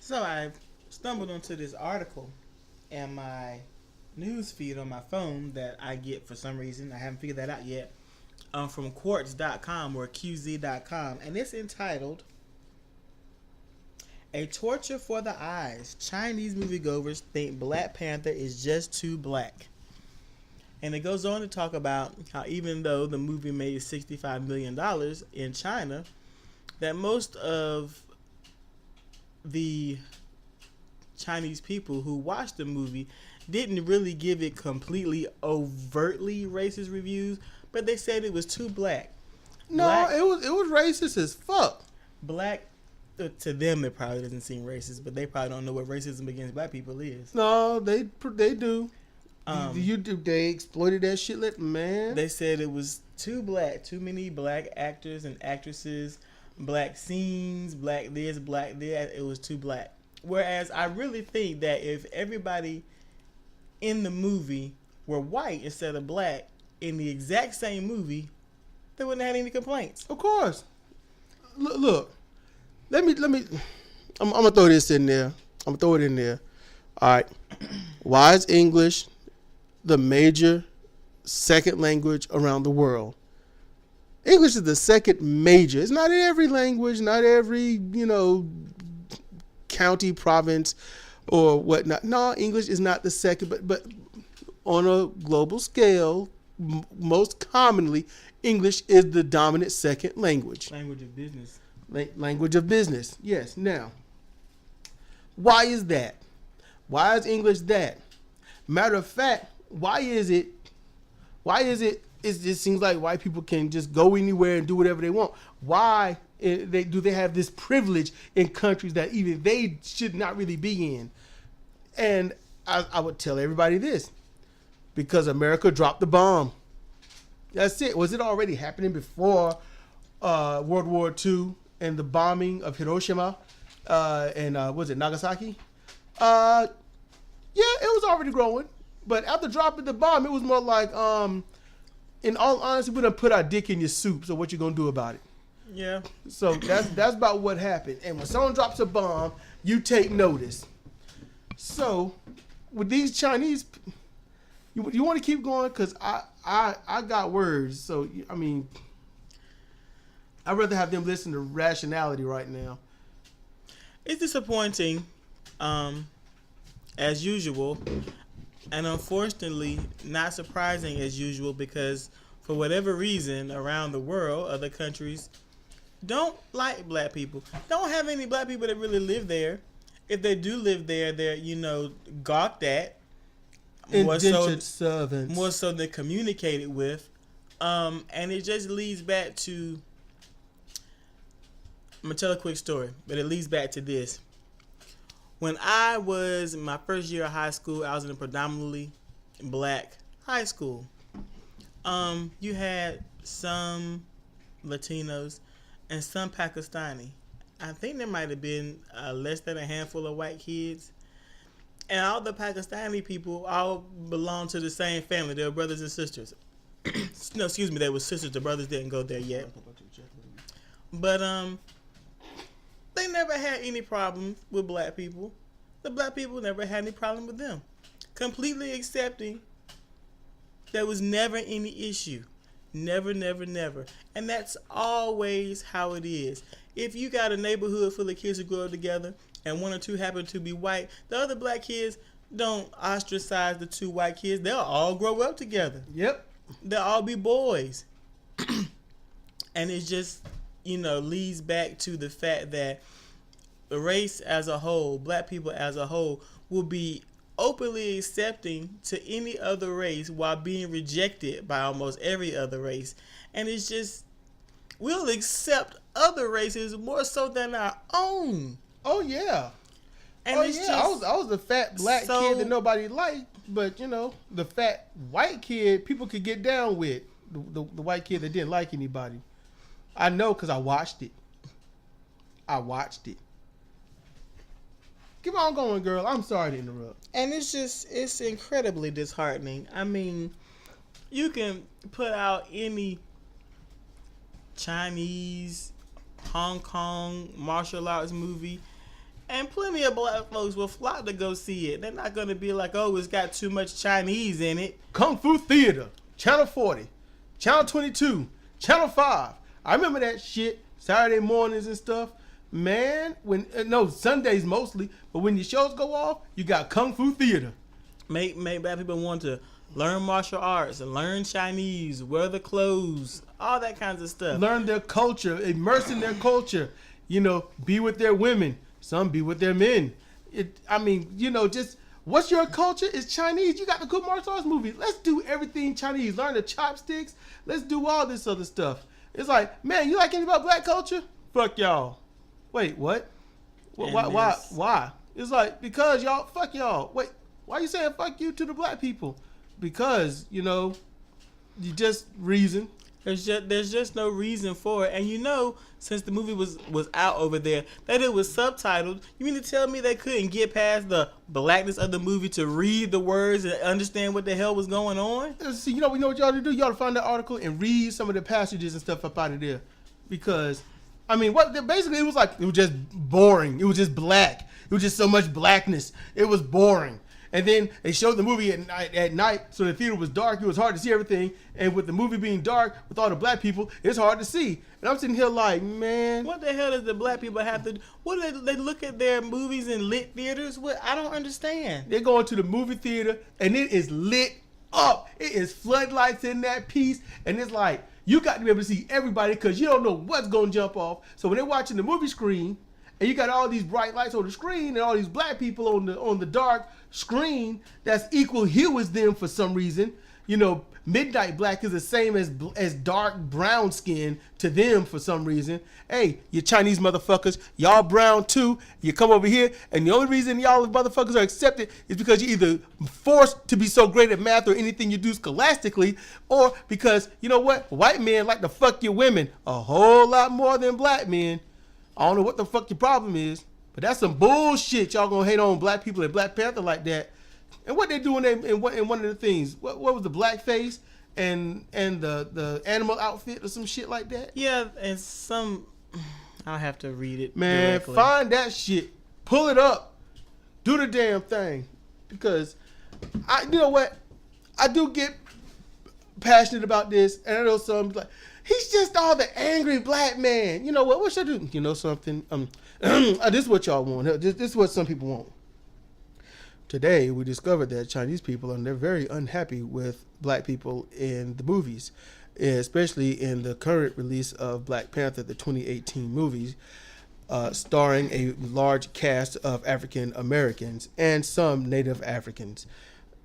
So I stumbled onto this article in my news feed on my phone that I get for some reason. I haven't figured that out yet. From quartz.com or qz.com, and it's entitled "A Torture for the Eyes. Chinese moviegoers think Black Panther is just too black." And it goes on to talk about how even though the movie made $65 million in China, that most of the Chinese people who watched the movie didn't really give it completely overtly racist reviews, but they said it was too black. No, it was racist as fuck. Black, to them, it probably doesn't seem racist, but they probably don't know what racism against black people is. No, they do. They exploited that shit, man. They said it was too black, too many black actors and actresses, black scenes, black this, black that. It was too black. Whereas I really think that if everybody in the movie were white instead of black in the exact same movie, they wouldn't have had any complaints. Of course. Look. Let me. I'm gonna throw this in there. I'm gonna throw it in there. All right. Why is English the major second language around the world? English is the second major. It's not in every language, not every, county, province, or whatnot. No, English is not the second, but on a global scale, most commonly, English is the dominant second language. Language of business. Language of business. Yes. Now, why is that? Why is English that? Matter of fact, why is it? It just seems like white people can just go anywhere and do whatever they want. Why do they have this privilege in countries that even they should not really be in? And I would tell everybody this: because America dropped the bomb. That's it. Was it already happening before World War II and the bombing of Hiroshima and was it Nagasaki? Yeah, it was already growing. But after dropping the bomb, it was more like, in all honesty, we're gonna put our dick in your soup. So what you gonna do about it? Yeah. So that's about what happened. And when someone drops a bomb, you take notice. So with these Chinese, you want to keep going because I got words. So I mean, I'd rather have them listen to rationality right now. It's disappointing, as usual. And unfortunately, not surprising as usual, because for whatever reason around the world, other countries don't like black people. Don't have any black people that really live there. If they do live there, they're, gawked at. Indentured servants. More so than communicated with. And it just leads back to... I'm going to tell a quick story, but it leads back to this. When I was in my first year of high school, I was in a predominantly black high school. You had some Latinos and some Pakistani. I think there might have been less than a handful of white kids. And all the Pakistani people all belonged to the same family. They were brothers and sisters. No, excuse me, they were sisters. The brothers didn't go there yet. But they never had any problem with black people. The black people never had any problem with them. Completely accepting there was never any issue. Never, never, never. And that's always how it is. If you got a neighborhood full of kids who grow up together and one or two happen to be white, the other black kids don't ostracize the two white kids. They'll all grow up together. Yep. They'll all be boys. And it's just... leads back to the fact that the race as a whole, black people as a whole, will be openly accepting to any other race while being rejected by almost every other race. And it's just, we'll accept other races more so than our own. Oh, yeah. And it's just, I was the fat black kid that nobody liked, but, the fat white kid people could get down with. The white kid that didn't like anybody. I know because I watched it. Keep on going, girl. I'm sorry to interrupt. And it's incredibly disheartening. I mean, you can put out any Chinese, Hong Kong martial arts movie, And plenty of black folks will flock to go see it. They're not going to be like, oh, it's got too much Chinese in it. Kung Fu Theater, Channel 40, Channel 22, Channel 5. I remember that shit, Saturday mornings and stuff. Man, Sundays mostly, but when your shows go off, you got Kung Fu Theater. Make black people want to learn martial arts, learn Chinese, wear the clothes, all that kinds of stuff. Learn their culture, immerse in their culture, be with their women. Some be with their men. Just what's your culture? It's Chinese. You got the good martial arts movies. Let's do everything Chinese. Learn the chopsticks. Let's do all this other stuff. It's like, man, you like anything about black culture? Fuck y'all. Wait, what? Why? It's like, because y'all, fuck y'all. Wait, why you saying fuck you to the black people? Because, you just reason. There's just no reason for it. And since the movie was out over there, that it was subtitled, you mean to tell me they couldn't get past the blackness of the movie to read the words and understand what the hell was going on? See, we know what y'all to do? Y'all to find that article and read some of the passages and stuff up out of there. Because, basically it was just boring. It was just black. It was just so much blackness. It was boring. And then they showed the movie at night, so the theater was dark. It was hard to see everything. And with the movie being dark, with all the black people, it's hard to see. And I'm sitting here like, man. What the hell does the black people have to do? What do they look at their movies in lit theaters? What? I don't understand. They're going to the movie theater, and it is lit up. It is floodlights in that piece. And it's like, you got to be able to see everybody because you don't know what's going to jump off. So when they're watching the movie screen, and you got all these bright lights on the screen and all these black people on the dark screen that's equal hue as them for some reason. Midnight black is the same as dark brown skin to them for some reason. Hey, you Chinese motherfuckers, y'all brown too. You come over here, and the only reason y'all motherfuckers are accepted is because you're either forced to be so great at math or anything you do scholastically, or because, you know what, white men like to fuck your women a whole lot more than black men. I don't know what the fuck your problem is, but that's some bullshit. Y'all gonna hate on black people and Black Panther like that. And what they doing in one of the things? What was the blackface and the animal outfit or some shit like that? Yeah, and I'll have to read it. Man, directly. Find that shit, pull it up, do the damn thing, because you know what? I do get passionate about this, and I know some like. He's just all the angry black man. You know what? What should I do? You know something? This is what y'all want. This is what some people want. Today, we discovered that Chinese people they're very unhappy with black people in the movies, especially in the current release of Black Panther, the 2018 movies, starring a large cast of African Americans and some Native Africans.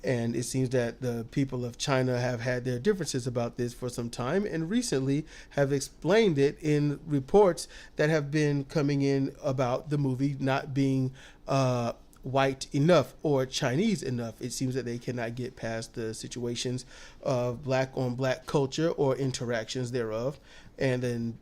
And it seems that the people of China have had their differences about this for some time and recently have explained it in reports that have been coming in about the movie not being white enough or Chinese enough. It seems that they cannot get past the situations of black on black culture or interactions thereof. And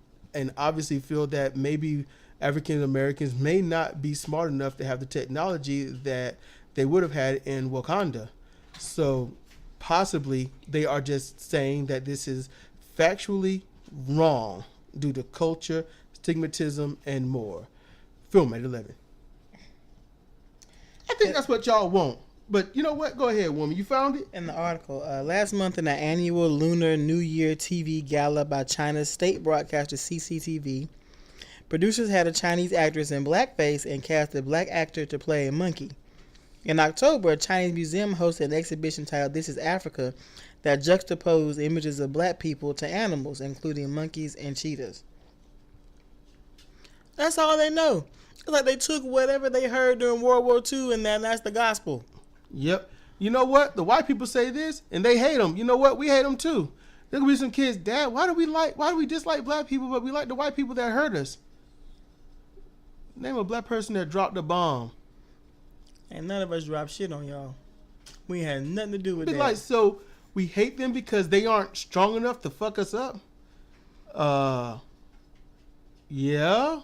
obviously feel that maybe African Americans may not be smart enough to have the technology that they would have had in Wakanda. So possibly they are just saying that this is factually wrong due to culture, stigmatism, and more. Film at 11. I think that's what y'all want. But you know what? Go ahead, woman. You found it? In the article, last month in the annual Lunar New Year TV gala by China's state broadcaster CCTV, producers had a Chinese actress in blackface and cast a black actor to play a monkey. In October, a Chinese museum hosted an exhibition titled This is Africa that juxtaposed images of black people to animals, including monkeys and cheetahs. That's all they know. It's like they took whatever they heard during World War II and that's the gospel. Yep. You know what? The white people say this and they hate them. You know what? We hate them too. There could be some kids, Dad, why do we dislike black people but we like the white people that hurt us? Name a black person that dropped a bomb. And none of us dropped shit on y'all. We had nothing to do with that. Like, so we hate them because they aren't strong enough to fuck us up? Yeah.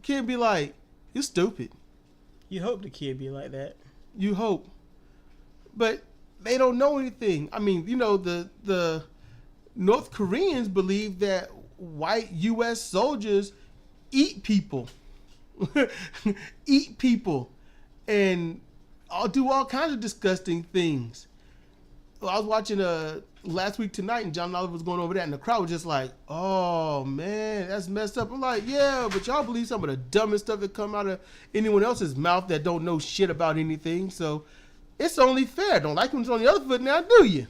Kid be like, you're stupid. You hope the kid be like that. You hope. But they don't know anything. I mean, the North Koreans believe that white U.S. soldiers eat people. eat people, and I'll do all kinds of disgusting things. I was watching Last Week Tonight, and John Oliver was going over that, and the crowd was just like, "Oh man, that's messed up." I'm like, "Yeah, but y'all believe some of the dumbest stuff that come out of anyone else's mouth that don't know shit about anything. So it's only fair. Don't like when it's on the other foot now, do you?"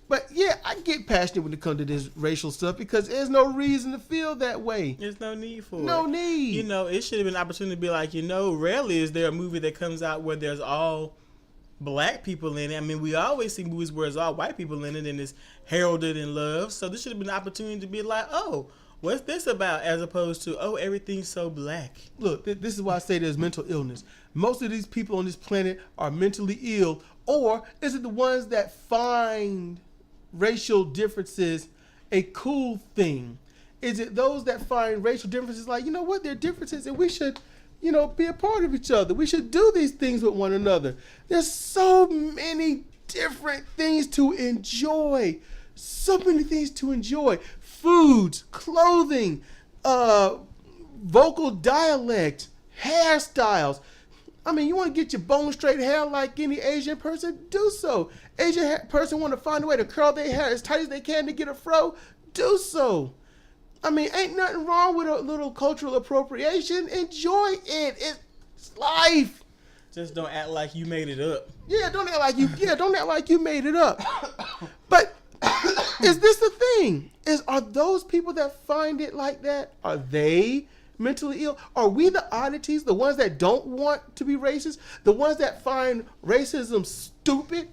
But yeah, I get passionate when it comes to this racial stuff because there's no reason to feel that way. There's no need for it. No need. You know, it should have been an opportunity to be like, rarely is there a movie that comes out where there's all black people in it. I mean, we always see movies where it's all white people in it and it's heralded and loved. So this should have been an opportunity to be like, oh, what's this about? As opposed to, oh, everything's so black. Look, this is why I say there's mental illness. Most of these people on this planet are mentally ill, or is it the ones that find racial differences a cool thing? Is it those that find racial differences like, you know what, they're differences and we should, be a part of each other. We should do these things with one another. There's so many different things to enjoy. So many things to enjoy. Foods, clothing, vocal dialect, hairstyles. I mean, you want to get your bone straight hair like any Asian person? Do so. Asian person want to find a way to curl their hair as tight as they can to get a fro? Do so. I mean, ain't nothing wrong with a little cultural appropriation. Enjoy it. It's life. Just don't act like you made it up. Don't act like you made it up. But is this the thing? Are those people that find it like that, are they mentally ill? Are we the oddities, the ones that don't want to be racist, the ones that find racism stupid,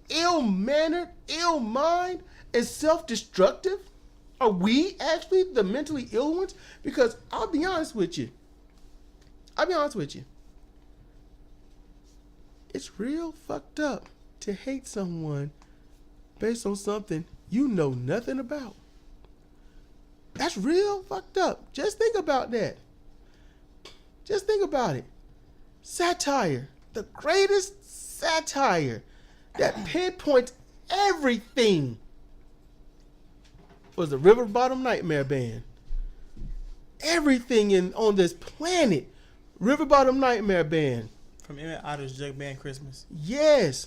ill-mannered, ill-mind, and self-destructive? Are we actually the mentally ill ones? Because I'll be honest with you. It's real fucked up to hate someone based on something you know nothing about. That's real fucked up. Just think about that. Just think about it. Satire. The greatest satire that pinpoints everything was the River Bottom Nightmare Band. Everything on this planet. River Bottom Nightmare Band. From Emmett Otter's Jug Band Christmas. Yes.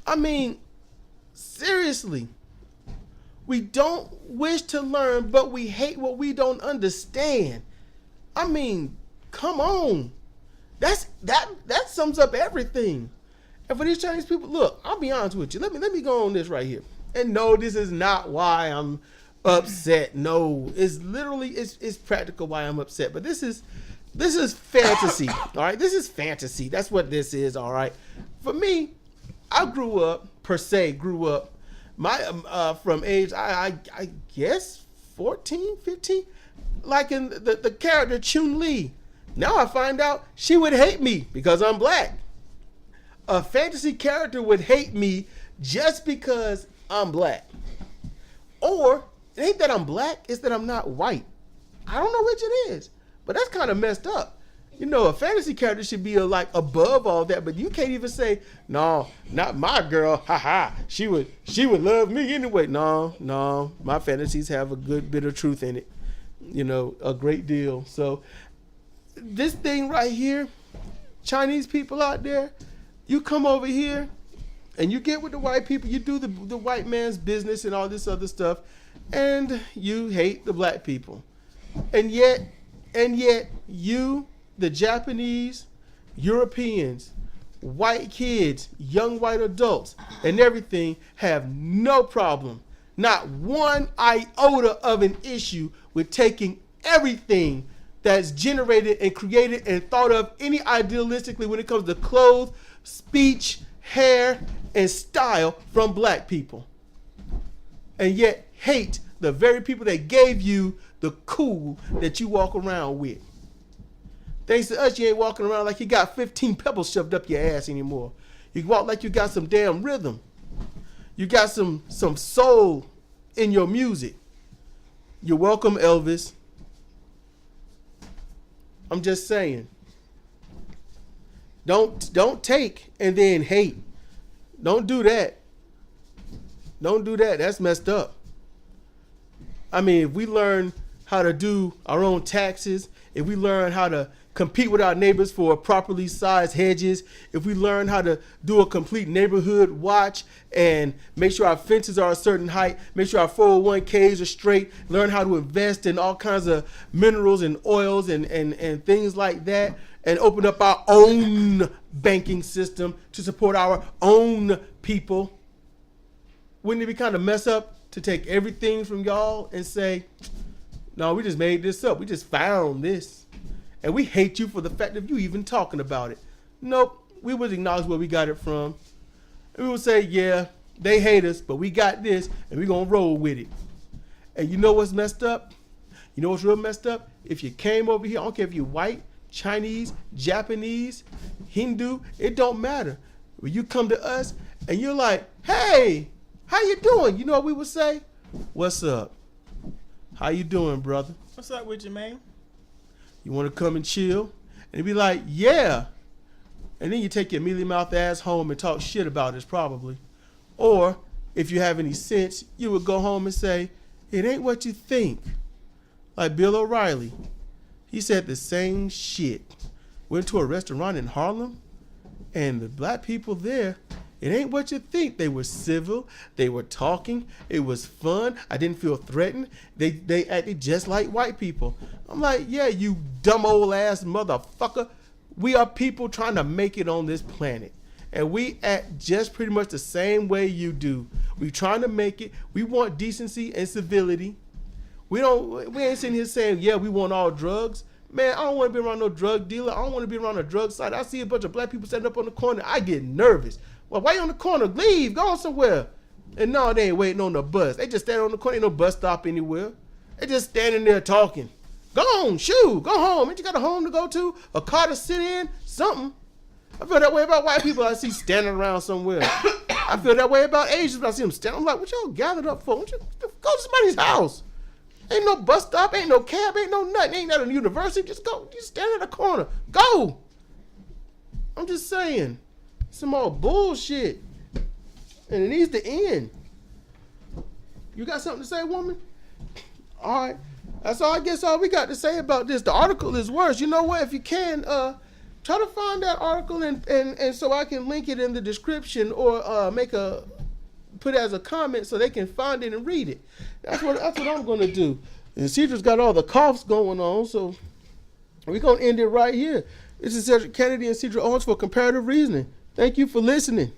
I mean, seriously. We don't wish to learn, but we hate what we don't understand. I mean, come on. That sums up everything. And for these Chinese people, look, I'll be honest with you. Let me go on this right here. And no, this is not why I'm upset. No, it's literally it's practical why I'm upset. But this is fantasy. All right, this is fantasy. That's what this is. All right. For me, I grew up my from age I guess 14, 15, like in the character Chun-Li. Now I find out she would hate me because I'm black. A fantasy character would hate me just because I'm black. Or it ain't that I'm black, it's that I'm not white. I don't know which it is, but that's kind of messed up. A fantasy character should be like above all that, but you can't even say, no, not my girl. Haha, she would love me anyway. No, my fantasies have a good bit of truth in it. A great deal. So this thing right here, Chinese people out there, you come over here and you get with the white people, you do the white man's business and all this other stuff, and you hate the black people. And yet you, the Japanese, Europeans, white kids, young white adults, and everything have no problem, not one iota of an issue with taking everything that's generated and created and thought of any idealistically when it comes to clothes, speech, hair, and style from black people. And yet hate the very people that gave you the cool that you walk around with. Thanks to us, you ain't walking around like you got 15 pebbles shoved up your ass anymore. You walk like you got some damn rhythm. You got some soul in your music. You're welcome, Elvis. I'm just saying. Don't take and then hate. Don't do that. Don't do that. That's messed up. I mean, if we learn how to do our own taxes, if we learn how to compete with our neighbors for properly sized hedges, if we learn how to do a complete neighborhood watch and make sure our fences are a certain height, make sure our 401ks are straight, learn how to invest in all kinds of minerals and oils and things like that, and open up our own banking system to support our own people, wouldn't it be kind of mess up to take everything from y'all and say, no, we just made this up. We just found this. And we hate you for the fact of you even talking about it. Nope. We would acknowledge where we got it from. And we would say, yeah, they hate us, but we got this, and we're going to roll with it. And you know what's messed up? You know what's real messed up? If you came over here, I don't care if you're white, Chinese, Japanese, Hindu, it don't matter. When you come to us and you're like, hey, how you doing? You know what we would say? What's up? How you doing, brother? What's up with you, man? You want to come and chill? And be like, yeah. And then you take your mealy mouth ass home and talk shit about us probably. Or if you have any sense, you would go home and say, it ain't what you think. Like Bill O'Reilly. He said the same shit. Went to a restaurant in Harlem, and the black people there, it ain't what you think. They were civil. They were talking. It was fun. I didn't feel threatened. They acted just like white people. I'm like, yeah, you dumb old ass motherfucker. We are people trying to make it on this planet. And we act just pretty much the same way you do. We trying to make it. We want decency and civility. We ain't sitting here saying, yeah, we want all drugs. Man, I don't want to be around no drug dealer. I don't want to be around a drug site. I see a bunch of black people standing up on the corner. I get nervous. Well, why you on the corner? Leave. Go on somewhere. And no, they ain't waiting on the bus. They just standing on the corner. Ain't no bus stop anywhere. They just standing there talking. Go on, shoot. Go home. Ain't you got a home to go to? A car to sit in? Something. I feel that way about white people I see standing around somewhere. I feel that way about Asians when I see them standing. I'm like, what y'all gathered up for? What you, go to somebody's house. Ain't no bus stop, ain't no cab, ain't no nothing. Ain't at a university. Just go. You stand in the corner. Go. I'm just saying. Some more bullshit. And it needs to end. You got something to say, woman? All right. That's all I guess all we got to say about this. The article is worse. You know what? If you can, try to find that article and so I can link it in the description or put it as a comment so they can find it and read it. That's what I'm going to do. And Sidra's got all the coughs going on, so we're going to end it right here. This is Cedric Kennedy and Sidra Owens for Comparative Reasoning. Thank you for listening.